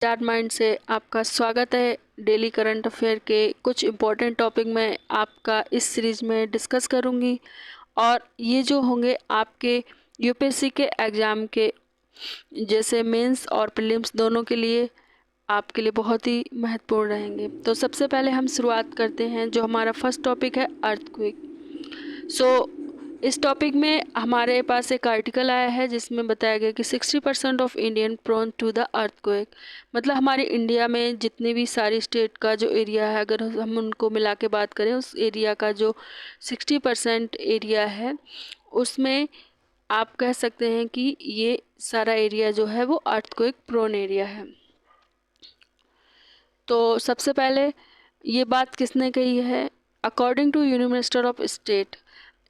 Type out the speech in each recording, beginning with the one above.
Star mind से आपका स्वागत है। डेली करंट अफेयर के कुछ इम्पोर्टेंट टॉपिक मैं आपका इस सीरीज में डिस्कस करूंगी और ये जो होंगे आपके यूपीएससी के एग्ज़ाम के जैसे मेंस और प्रीलिम्स दोनों के लिए आपके लिए बहुत ही महत्वपूर्ण रहेंगे। तो सबसे पहले हम शुरुआत करते हैं। जो हमारा फर्स्ट टॉपिक है अर्थक्वेक। इस टॉपिक में हमारे पास एक आर्टिकल आया है जिसमें बताया गया कि 60% of Indian prone to the earthquake. मतलब हमारे इंडिया में जितनी भी सारी स्टेट का जो एरिया है, अगर हम उनको मिला के बात करें, उस एरिया का जो 60% एरिया है उसमें आप कह सकते हैं कि ये सारा एरिया जो है वो अर्थक्वेक प्रोन एरिया है। तो सबसे पहले ये बात किसने कही है? According to union minister of state.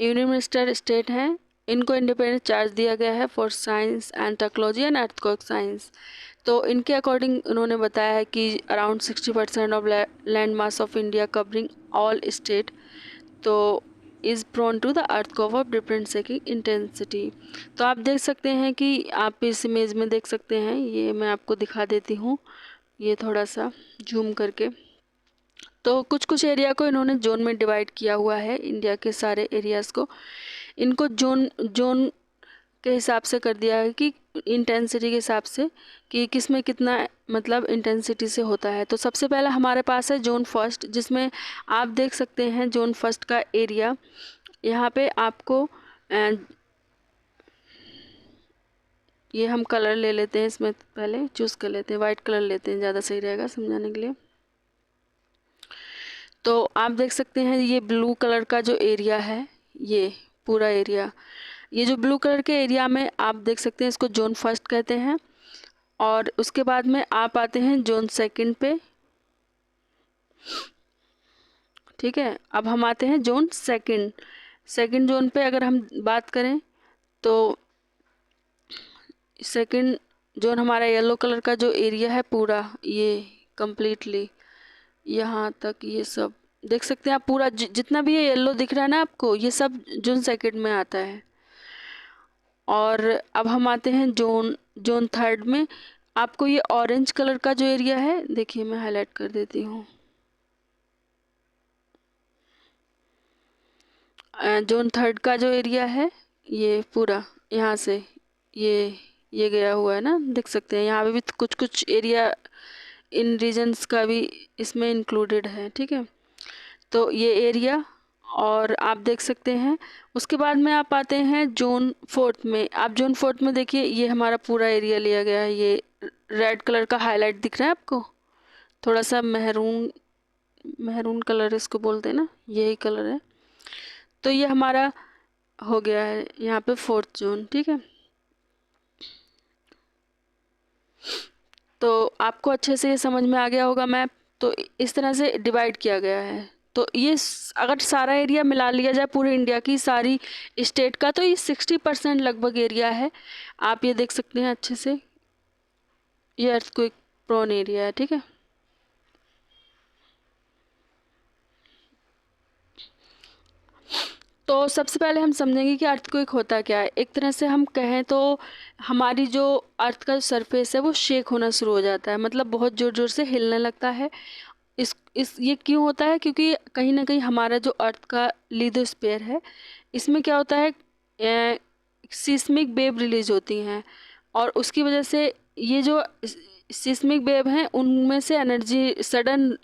Union minister state हैं, इनको इंडिपेंडेंट चार्ज दिया गया है for science and technology and earthquake science. तो इनके अकॉर्डिंग उन्होंने बताया है कि around 60% of land mass of India covering all state तो is prone to the earthquake of different shaking intensity. तो आप देख सकते हैं कि आप इस इमेज में देख सकते हैं, ये मैं आपको दिखा देती हूँ, ये थोड़ा सा जूम करके। तो कुछ कुछ एरिया को इन्होंने जोन में डिवाइड किया हुआ है। इंडिया के सारे एरियाज़ को इनको जोन जोन के हिसाब से कर दिया है कि इंटेंसिटी के हिसाब से कि किस में कितना मतलब इंटेंसिटी से होता है। तो सबसे पहला हमारे पास है जोन फर्स्ट, जिसमें आप देख सकते हैं जोन फर्स्ट का एरिया। यहाँ पे आपको ये हम कलर ले लेते हैं, इसमें पहले चूज़ कर लेते हैं, वाइट कलर लेते हैं, ज़्यादा सही रहेगा समझाने के लिए। तो आप देख सकते हैं ये ब्लू कलर का जो एरिया है, ये पूरा एरिया, ये जो ब्लू कलर के एरिया में आप देख सकते हैं, इसको जोन फर्स्ट कहते हैं। और उसके बाद में आप आते हैं जोन सेकंड पे, ठीक है। अब हम आते हैं जोन सेकंड जोन पे अगर हम बात करें तो सेकंड जोन हमारा येलो कलर का जो एरिया है पूरा, ये कंप्लीटली यहाँ तक, ये सब देख सकते हैं आप, पूरा जितना भी ये येलो दिख रहा है ना आपको, ये सब जोन सेकंड में आता है। और अब हम आते हैं जोन थर्ड में। आपको ये ऑरेंज कलर का जो एरिया है, देखिए मैं हाईलाइट कर देती हूँ, जोन थर्ड का जो एरिया है ये पूरा यहाँ से ये गया हुआ है ना, देख सकते हैं। यहाँ पे भी कुछ कुछ एरिया इन रीजन्स का भी इसमें इंक्लूडेड है, ठीक है। तो ये एरिया और आप देख सकते हैं। उसके बाद में आप आते हैं जोन फोर्थ में। आप जोन फोर्थ में देखिए, ये हमारा पूरा एरिया लिया गया है। ये रेड कलर का हाईलाइट दिख रहा है आपको, थोड़ा सा मेहरून कलर इसको बोलते हैं ना, यही कलर है। तो ये हमारा हो गया है यहाँ पे फोर्थ जोन, ठीक है। तो आपको अच्छे से ये समझ में आ गया होगा मैप। तो इस तरह से डिवाइड किया गया है। तो ये अगर सारा एरिया मिला लिया जाए पूरे इंडिया की सारी स्टेट का, तो ये 60% लगभग एरिया है। आप ये देख सकते हैं अच्छे से, ये अर्थक्वेक प्रोन एरिया है, ठीक है। तो सबसे पहले हम समझेंगे कि अर्थक्वेक होता क्या है। एक तरह से हम कहें तो हमारी जो अर्थ का सरफेस है वो शेक होना शुरू हो जाता है, मतलब बहुत ज़ोर ज़ोर से हिलने लगता है। इस ये क्यों होता है? क्योंकि कहीं ना कहीं हमारा जो अर्थ का लिथोस्फीयर है, इसमें क्या होता है, सिस्मिक वेव रिलीज होती हैं और उसकी वजह से ये जो सिस्मिक वेव हैं उनमें से एनर्जी सडन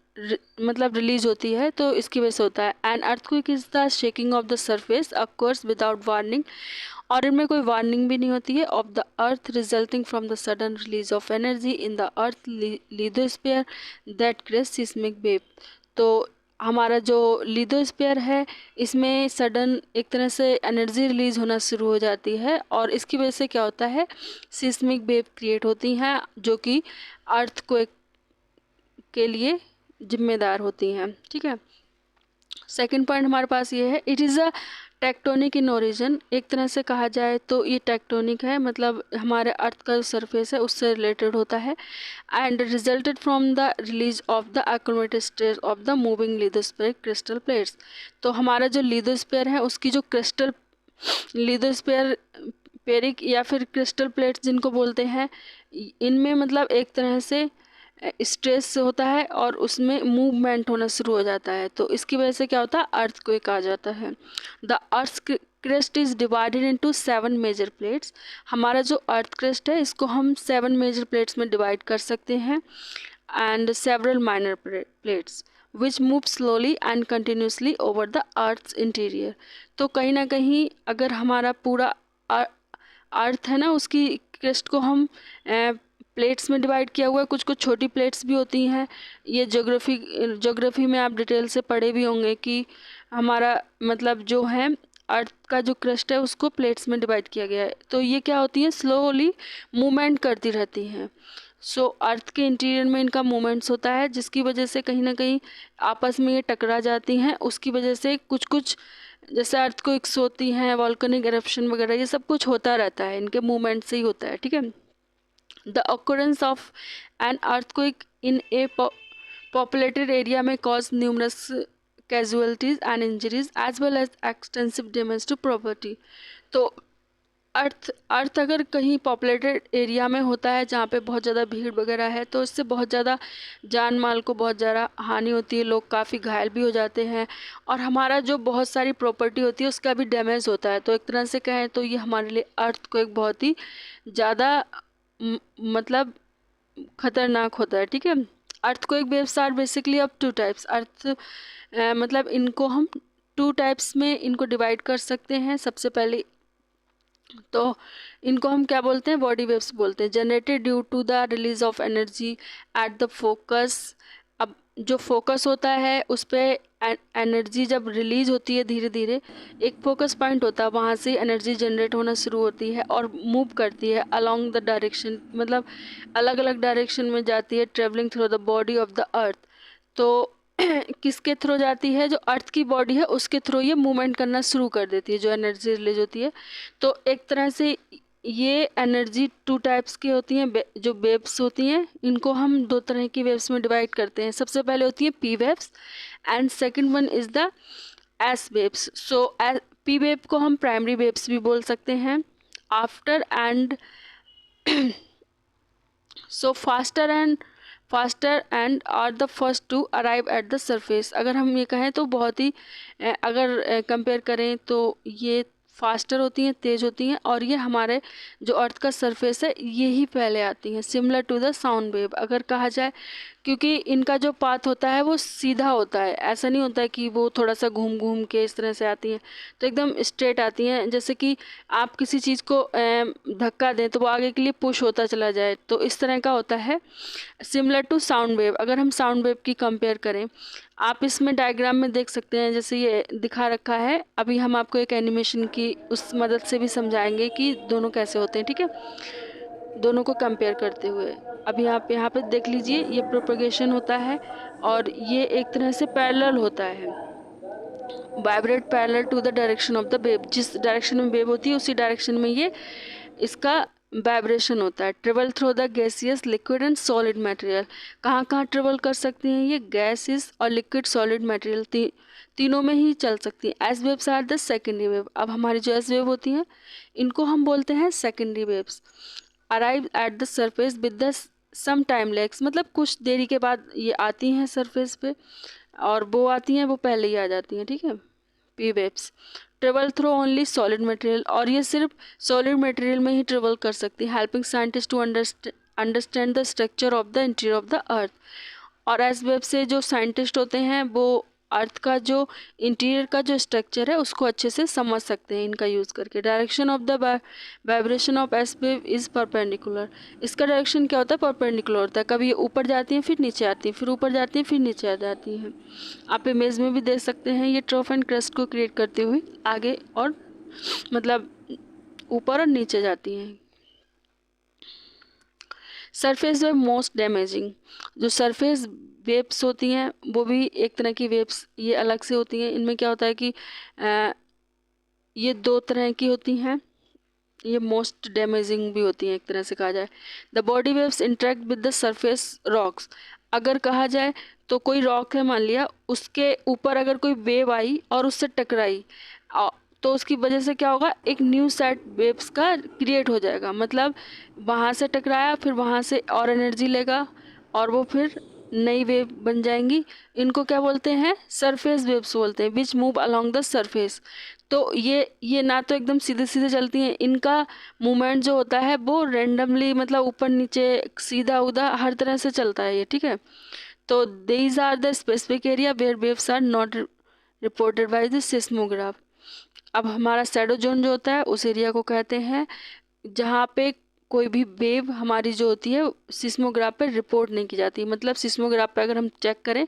मतलब रिलीज होती है, तो इसकी वजह से होता है। And earthquake is the shaking of the surface occurs without warning, और इनमें कोई वार्निंग भी नहीं होती है, of the earth resulting from the sudden release of energy in the earth lithosphere that creates seismic wave. तो हमारा जो लिथोस्फीयर है, इसमें सडन एक तरह से एनर्जी रिलीज होना शुरू हो जाती है और इसकी वजह से क्या होता है, सिस्मिक वेव क्रिएट होती हैं जो कि अर्थक्वेक के लिए जिम्मेदार होती हैं, ठीक है। सेकंड पॉइंट हमारे पास ये है, it is a tectonic in origin. एक तरह से कहा जाए तो ये टेक्टोनिक है, मतलब हमारे अर्थ का जो सरफेस है उससे रिलेटेड होता है। And resulted from the release of the accumulated stress of the moving lithospheric crystal plates. तो हमारा जो लिथोस्फीयर है उसकी जो क्रिस्टल लिथोस्फीयर पेरिक या फिर क्रिस्टल प्लेट्स जिनको बोलते हैं, इनमें मतलब एक तरह से स्ट्रेस होता है और उसमें मूवमेंट होना शुरू हो जाता है। तो इसकी वजह से क्या होता है, अर्थक्वेक आ जाता है। The earth crest is divided into 7 major plates. हमारा जो अर्थ क्रेस्ट है इसको हम 7 मेजर प्लेट्स में डिवाइड कर सकते हैं, and several minor plates which move slowly and continuously over the earth's interior. तो कहीं ना कहीं अगर हमारा पूरा अर्थ है ना, उसकी क्रेस्ट को हम प्लेट्स में डिवाइड किया हुआ है। कुछ कुछ छोटी प्लेट्स भी होती हैं। ये ज्योग्राफी में आप डिटेल से पढ़े भी होंगे कि हमारा मतलब जो है अर्थ का जो क्रस्ट है उसको प्लेट्स में डिवाइड किया गया है। तो ये क्या होती हैं, स्लोली मूवमेंट करती रहती हैं। सो अर्थ के इंटीरियर में इनका मूवमेंट्स होता है, जिसकी वजह से कहीं ना कहीं आपस में ये टकरा जाती हैं। उसकी वजह से कुछ कुछ जैसे अर्थक्वेक्स होती हैं, वॉल्केनिक एरप्शन वगैरह, ये सब कुछ होता रहता है, इनके मूवमेंट से ही होता है। ठीक है। The occurrence of an earthquake in a populated area may cause numerous casualties and injuries as well as extensive damage to property। तो अर्थ अगर कहीं पॉपुलेटेड एरिया में होता है जहाँ पे बहुत ज़्यादा भीड़ वगैरह है, तो इससे बहुत ज़्यादा जान माल को बहुत ज़्यादा हानि होती है, लोग काफ़ी घायल भी हो जाते हैं, और हमारा जो बहुत सारी प्रॉपर्टी होती है उसका भी डैमेज होता है। तो एक तरह से कहें तो ये हमारे लिए अर्थ को एक बहुत ही ज़्यादा मतलब खतरनाक होता है। ठीक है। Earthquake waves are basically of 2 types. मतलब इनको हम 2 टाइप्स में इनको डिवाइड कर सकते हैं। सबसे पहले तो इनको हम क्या बोलते हैं, बॉडी वेव्स बोलते हैं। Generated due to the release of energy at the focus. अब जो फोकस होता है उस पर एनर्जी जब रिलीज होती है धीरे धीरे, एक फोकस पॉइंट होता है, वहाँ से एनर्जी जनरेट होना शुरू होती है और मूव करती है अलोंग द डायरेक्शन, मतलब अलग अलग डायरेक्शन में जाती है, travelling through the body of the अर्थ। तो किसके थ्रू जाती है, जो अर्थ की बॉडी है उसके थ्रू ये मूवमेंट करना शुरू कर देती है, जो एनर्जी रिलीज होती है। तो एक तरह से ये एनर्जी 2 टाइप्स की होती हैं। जो वेव्स होती हैं इनको हम 2 तरह की वेव्स में डिवाइड करते हैं। सबसे पहले होती है P waves and second one is the S waves. So P wave को हम प्राइमरी वेव्स भी बोल सकते हैं। After and so faster and are the first to arrive at the surface. अगर हम ये कहें तो बहुत ही अगर कंपेयर करें तो ये फास्टर होती हैं, तेज़ होती हैं, और ये हमारे जो अर्थ का सरफेस है ये ही पहले आती हैं, similar to the sound wave अगर कहा जाए, क्योंकि इनका जो पाथ होता है वो सीधा होता है। ऐसा नहीं होता है कि वो थोड़ा सा घूम घूम के इस तरह से आती हैं, तो एकदम स्ट्रेट आती हैं। जैसे कि आप किसी चीज़ को धक्का दें तो वो आगे के लिए पुश होता चला जाए, तो इस तरह का होता है, सिमिलर टू साउंड वेव। अगर हम साउंड वेव की कंपेयर करें, आप इसमें डायग्राम में देख सकते हैं, जैसे ये दिखा रखा है। अभी हम आपको एक एनिमेशन की उस मदद से भी समझाएंगे कि दोनों कैसे होते हैं। ठीक है, दोनों को कंपेयर करते हुए। अभी आप यहाँ पे देख लीजिए, ये प्रोपगेशन होता है और ये एक तरह से पैरेलल होता है, vibrate parallel to the direction of the wave. जिस डायरेक्शन में वेव होती है उसी डायरेक्शन में ये इसका वाइब्रेशन होता है। Travel through the gaseous, liquid and solid material. कहाँ कहाँ ट्रेवल कर सकती हैं ये, गैसेस और लिक्विड सॉलिड मटेरियल तीनों में ही चल सकती हैं। S waves are the secondary wave. अब हमारी जो एस वेव होती हैं इनको हम बोलते हैं secondary waves. Arrive at the surface with the some time lags, मतलब कुछ देरी के बाद ये आती हैं सरफेस पे, और वो आती हैं वो पहले ही आ जाती हैं। ठीक है। P waves travel through only solid material, और ये सिर्फ सॉलिड मटेरियल में ही ट्रेवल कर सकती है, helping scientist to understand the structure of the interior of the earth. और एस वेव से जो साइंटिस्ट होते हैं वो अर्थ का जो इंटीरियर का जो स्ट्रक्चर है उसको अच्छे से समझ सकते हैं इनका यूज़ करके। Direction of the vibration of S wave is perpendicular. इसका डायरेक्शन क्या होता है, परपेंडिकुलर होता है। कभी ये ऊपर जाती हैं फिर नीचे आती हैं, फिर ऊपर जाती हैं फिर नीचे आ जाती हैं। आप इमेज में भी देख सकते हैं, ये ट्रफ एंड क्रस्ट को क्रिएट करते हुए आगे और मतलब ऊपर और नीचे जाती हैं। Surface wave most damaging. जो सरफेस वेव्स होती हैं वो भी एक तरह की वेव्स ये अलग से होती हैं। इनमें क्या होता है कि ये 2 तरह की होती हैं, ये मोस्ट डैमेजिंग भी होती हैं एक तरह से कहा जाए। The body waves interact with the surface rocks. अगर कहा जाए तो कोई रॉक है मान लिया, उसके ऊपर अगर कोई वेव आई और उससे टकराई तो उसकी वजह से क्या होगा, एक न्यू सेट वेव्स का क्रिएट हो जाएगा। मतलब वहाँ से टकराया फिर वहाँ से और एनर्जी लेगा और वो फिर नई वेव बन जाएंगी। इनको क्या बोलते हैं, सरफेस वेव्स बोलते हैं, which move along the surface. तो ये ना तो एकदम सीधे सीधे चलती हैं, इनका मूवमेंट जो होता है वो रेंडमली, मतलब ऊपर नीचे सीधा उधा हर तरह से चलता है ये, ठीक है। तो these are the specific area where waves are not reported by the seismograph. अब हमारा शैडो जोन जो होता है उस एरिया को कहते हैं जहाँ पे कोई भी वेव हमारी जो होती है सिस्मोग्राफ पे रिपोर्ट नहीं की जाती। मतलब सिस्मोग्राफ पे अगर हम चेक करें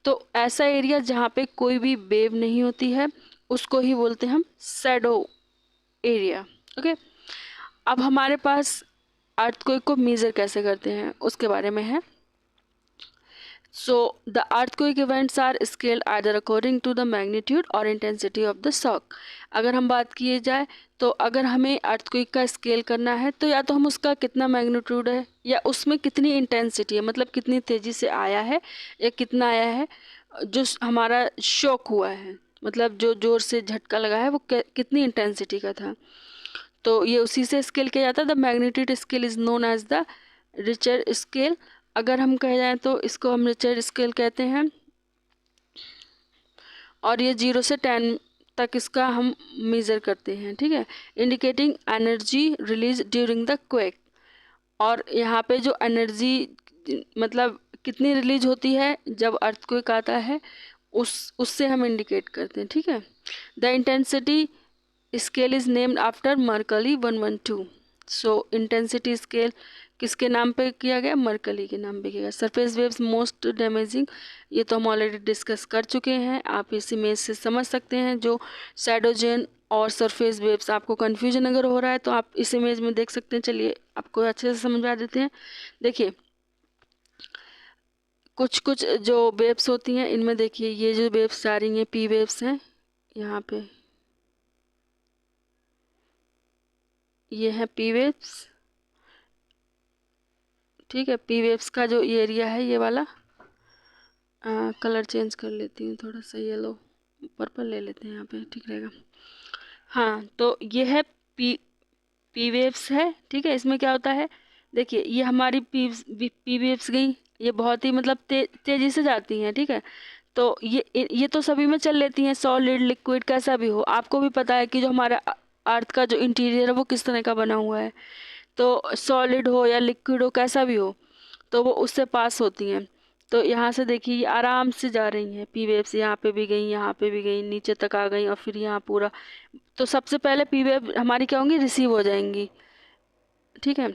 तो ऐसा एरिया जहाँ पे कोई भी वेव नहीं होती है उसको ही बोलते हैं हम शैडो एरिया। ओके, अब हमारे पास अर्थक्वेक को मेजर कैसे करते हैं उसके बारे में है। So the earthquake events are scaled either according to the magnitude or intensity of the shock। अगर हम बात किए जाए तो अगर हमें earthquake का स्केल करना है तो या तो हम उसका कितना मैग्नीट्यूड है या उसमें कितनी इंटेंसिटी है, मतलब कितनी तेज़ी से आया है या कितना आया है जो हमारा शॉक हुआ है, मतलब जो ज़ोर से झटका लगा है वो कितनी इंटेंसिटी का था। तो ये उसी से स्केल किया जाता है। The magnitude scale is known as the Richter scale. अगर हम कह जाएँ तो इसको हम रिचर स्केल कहते हैं और ये 0 से 10 तक इसका हम मेज़र करते हैं, ठीक है। Indicating energy release during the quake. और यहाँ पे जो एनर्जी मतलब कितनी रिलीज होती है जब अर्थक्वेक आता है उससे हम इंडिकेट करते हैं, ठीक है। The intensity scale is named after Mercalli 112। So intensity scale किसके नाम पे किया गया, मर्कली के नाम पे किया गया। सरफेस वेव्स मोस्ट डैमेजिंग, ये तो हम ऑलरेडी डिस्कस कर चुके हैं, आप इस इमेज से समझ सकते हैं। जो शैडोजन और सरफेस वेव्स आपको कन्फ्यूजन अगर हो रहा है तो आप इस इमेज में देख सकते हैं। चलिए आपको अच्छे से समझा देते हैं। देखिए कुछ कुछ जो वेव्स होती हैं इनमें देखिए ये जो वेव्स आ रही हैं पी वेव्स हैं, यहाँ पे ये है पी वेव्स, ठीक है। पी वेव्स का जो ये एरिया है ये वाला, कलर चेंज कर लेती हूँ थोड़ा सा, येलो पर्पल ले लेते हैं यहाँ पे, ठीक रहेगा। हाँ तो ये है पी वेव्स है, ठीक है। इसमें क्या होता है, देखिए ये हमारी पी वेव्स गई, ये बहुत ही मतलब तेज़ी से जाती हैं, ठीक है। तो ये तो सभी में चल लेती हैं, सॉलिड लिक्विड कैसा भी हो। आपको भी पता है कि जो हमारा अर्थ का जो इंटीरियर है वो किस तरह का बना हुआ है, तो सॉलिड हो या लिक्विड हो कैसा भी हो तो वो उससे पास होती हैं। तो यहाँ से देखिए ये आराम से जा रही हैं पी वेव्स, यहाँ पे भी गई, यहाँ पे भी गई, नीचे तक आ गई और फिर यहाँ पूरा। तो सबसे पहले पी वेव हमारी क्या होंगी, रिसीव हो जाएंगी, ठीक है।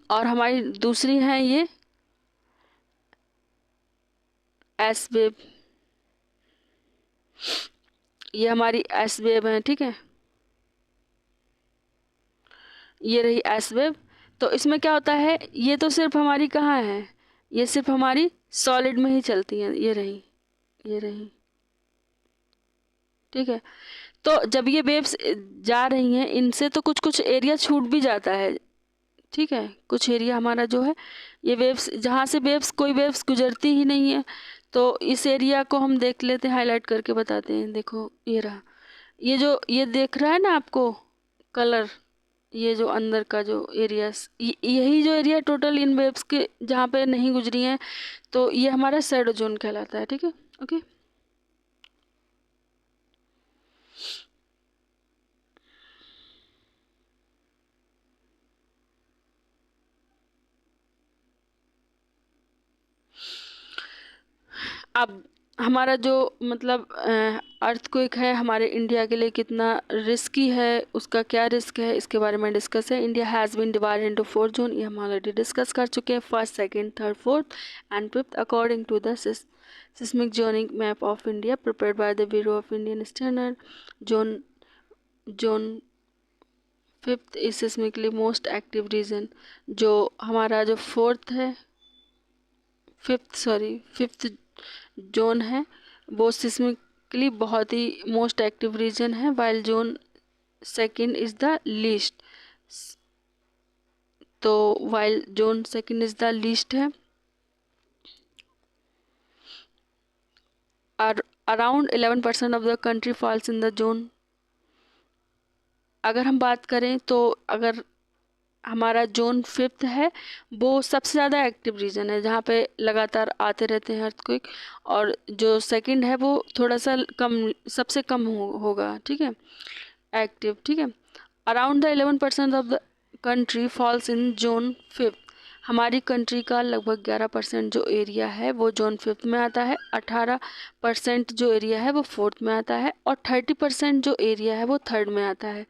और हमारी दूसरी हैं ये एस वेव, ये हमारी एस वेव है, ठीक है। ये रही एस वेव। तो इसमें क्या होता है, ये तो सिर्फ हमारी कहाँ है, ये सिर्फ हमारी सॉलिड में ही चलती हैं, ये रही, ये रही, ठीक है। तो जब ये वेव्स जा रही हैं इनसे तो कुछ कुछ एरिया छूट भी जाता है, ठीक है। कुछ एरिया हमारा जो है ये वेव्स, जहाँ से वेव्स कोई वेव्स गुजरती ही नहीं है तो इस एरिया को हम देख लेते हैं, हाईलाइट करके बताते हैं। देखो ये रहा, ये जो ये देख रहा है ना आपको कलर, ये जो अंदर का जो एरियास, यही जो एरिया टोटल इन वेव्स के जहाँ पे नहीं गुजरी हैं तो ये हमारा शैडो जोन कहलाता है, ठीक है। ओके, अब हमारा जो मतलब अर्थक्वेक है हमारे इंडिया के लिए कितना रिस्की है, उसका क्या रिस्क है इसके बारे में डिस्कस है। India has been divided into 4 zone, ये हम ऑलरेडी डिस्कस कर चुके हैं, first second third fourth and fifth according to the seismic zoning map of India prepared by the Bureau of Indian Standard. Zone fifth is seismically most active region. जो हमारा जो fifth zone है वो seismically बहुत ही most active region है, while zone second is the least. तो while zone second is the least है, around 11% of the country falls in the zone. अगर हम बात करें तो अगर हमारा जोन 5 है वो सबसे ज़्यादा एक्टिव रीजन है, जहाँ पे लगातार आते रहते हैं अर्थक्वेक। और जो सेकंड है वो थोड़ा सा कम, सबसे कम होगा, ठीक है, एक्टिव, ठीक है। Around the 11% of the country falls in zone 5। हमारी कंट्री का लगभग 11% जो एरिया है वो जोन 5 में आता है, 18% जो एरिया है वो 4th में आता है, और 30% जो एरिया है वो 3rd में आता है,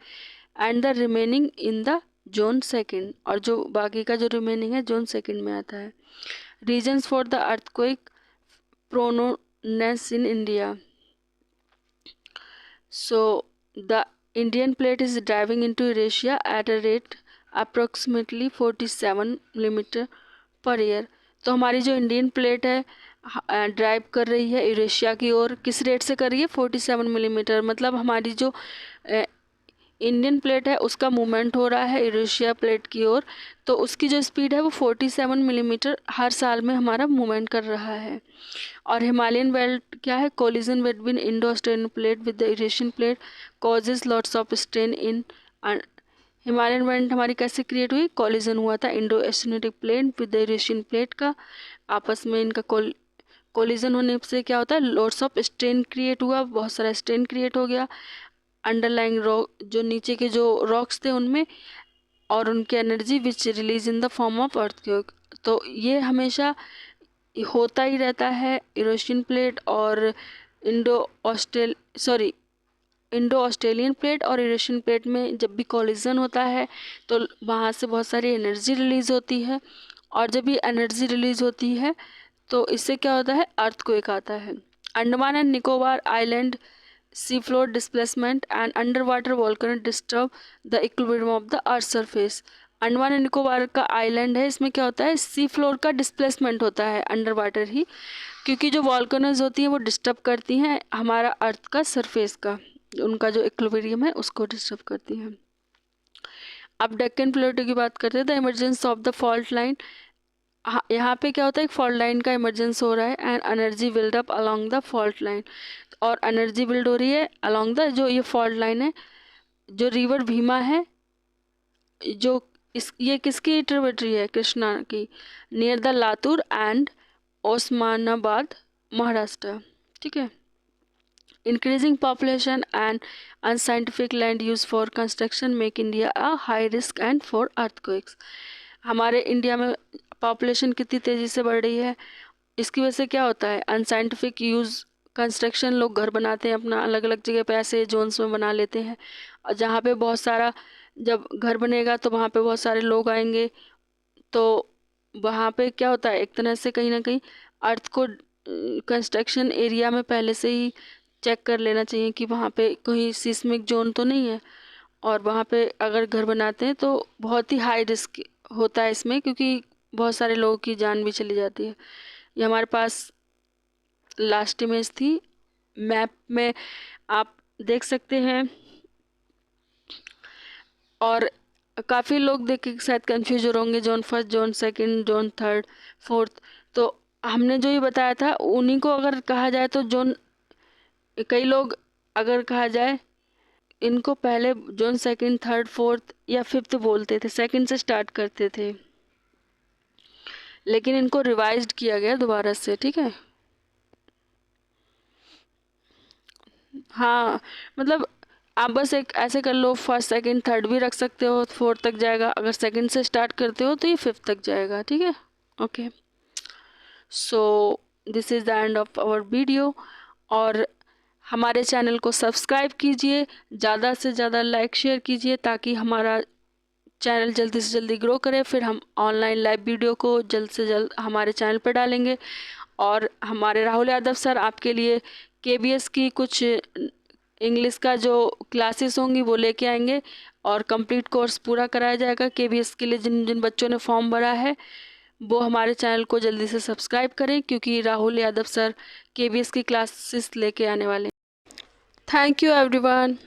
and the remaining in the zone 2nd, और जो बाकी का जो रिमेनिंग है जोन 2nd में आता है। Reasons for the earthquake proneness in India. So the Indian plate is driving into Eurasia at a rate approximately 47 millimeter per year. तो हमारी जो इंडियन प्लेट है ड्राइव कर रही है यूरेशिया की ओर, किस रेट से कर रही है? 47 मिलीमीटर। मतलब हमारी जो इंडियन प्लेट है उसका मूवमेंट हो रहा है यूरेशिया प्लेट की ओर, तो उसकी जो स्पीड है वो 47 मिलीमीटर हर साल में हमारा मूवमेंट कर रहा है। और हिमालयन बेल्ट क्या है? Collision between Indo Australian plate with the Eurasian plate causes lots of strain in. Himalayan belt हमारी कैसे क्रिएट हुई? कोलिजन हुआ था Indo Asiatic plate with the Eurasian plate का, आपस में इनका कोलिजन होने से क्या होता है? लॉट्स ऑफ स्ट्रेन क्रिएट हुआ, बहुत सारा स्ट्रेन क्रिएट हो गया अंडरलाइंग रॉक, जो नीचे के जो रॉक्स थे उनमें, और उनकी energy which release in the form of earthquake. तो ये हमेशा होता ही रहता है यूरेशियन प्लेट और इंडो ऑस्ट्रेलियन प्लेट और यूरेशियन प्लेट में जब भी कॉलिजन होता है तो वहाँ से बहुत सारी एनर्जी रिलीज़ होती है, और जब ये एनर्जी रिलीज़ होती है तो इससे क्या होता है? अर्थक्वेक आता है। Andaman and Nicobar island sea floor displacement and under water volcano disturb the equilibrium of the earth surface. Andaman and Nicobar का आइलैंड है, इसमें क्या होता है? सी फ्लोर का डिस्प्लेसमेंट होता है अंडर वाटर ही, क्योंकि जो वॉल्केनोज होती हैं वो डिस्टर्ब करती हैं हमारा अर्थ का सरफेस का, उनका जो इक्विलिब्रियम है उसको डिस्टर्ब करती हैं। अब डेक्कन प्लेटो की बात करते हैं। The emergence of the fault line, यहाँ पे क्या होता है? एक फॉल्ट लाइन का इमरजेंस हो रहा है and energy build up along the fault line, और एनर्जी बिल्ड हो रही है अलॉन्ग द जो ये फॉल्ट लाइन है, जो रिवर भीमा है, जो ये किसकी ट्रिब्यूटरी है? कृष्णा की, near the Latur and Osmanabad Maharashtra, ठीक है। Increasing population and unscientific land use for construction make India a high risk and for earthquakes. हमारे इंडिया में पॉपुलेशन कितनी तेज़ी से बढ़ रही है, इसकी वजह से क्या होता है? अनसाइंटिफिक यूज़, कंस्ट्रक्शन, लोग घर बनाते हैं अपना अलग अलग जगह पे ऐसे जोन्स में बना लेते हैं, और जहाँ पे बहुत सारा, जब घर बनेगा तो वहाँ पे बहुत सारे लोग आएंगे, तो वहाँ पे क्या होता है? एक तरह से कहीं ना कहीं अर्थ को कंस्ट्रक्शन एरिया में पहले से ही चेक कर लेना चाहिए कि वहाँ पे कोई सिस्मिक जोन तो नहीं है, और वहाँ पे अगर घर बनाते हैं तो बहुत ही हाई रिस्क होता है इसमें, क्योंकि बहुत सारे लोगों की जान भी चली जाती है। ये हमारे पास लास्ट इमेज थी, मैप में आप देख सकते हैं, और काफ़ी लोग देख के शायद कंफ्यूज हो होंगे, जोन 1, जोन 2, जोन 3, 4th। तो हमने जो ये बताया था उन्हीं को अगर कहा जाए तो जोन, कई लोग अगर कहा जाए इनको पहले जोन 2nd, 3rd, 4th या 5th बोलते थे, 2nd से स्टार्ट करते थे, लेकिन इनको रिवाइज्ड किया गया दोबारा से, ठीक है। हाँ, मतलब आप बस एक ऐसे कर लो, 1st, 2nd, 3rd भी रख सकते हो, 4th तक जाएगा। अगर 2nd से स्टार्ट करते हो तो ये 5th तक जाएगा, ठीक है। Okay, so this is the end of our video, और हमारे चैनल को सब्सक्राइब कीजिए, ज़्यादा से ज़्यादा लाइक शेयर कीजिए, ताकि हमारा चैनल जल्दी से जल्दी ग्रो करे। फिर हम ऑनलाइन लाइव वीडियो को जल्द से जल्द हमारे चैनल पर डालेंगे, और हमारे राहुल यादव सर आपके लिए KBS की कुछ इंग्लिश का जो क्लासेस होंगी वो लेके आएंगे, और कंप्लीट कोर्स पूरा कराया जाएगा KBS के लिए। जिन जिन बच्चों ने फॉर्म भरा है वो हमारे चैनल को जल्दी से सब्सक्राइब करें, क्योंकि राहुल यादव सर KBS की क्लासेस लेके आने वाले हैं। Thank you everyone.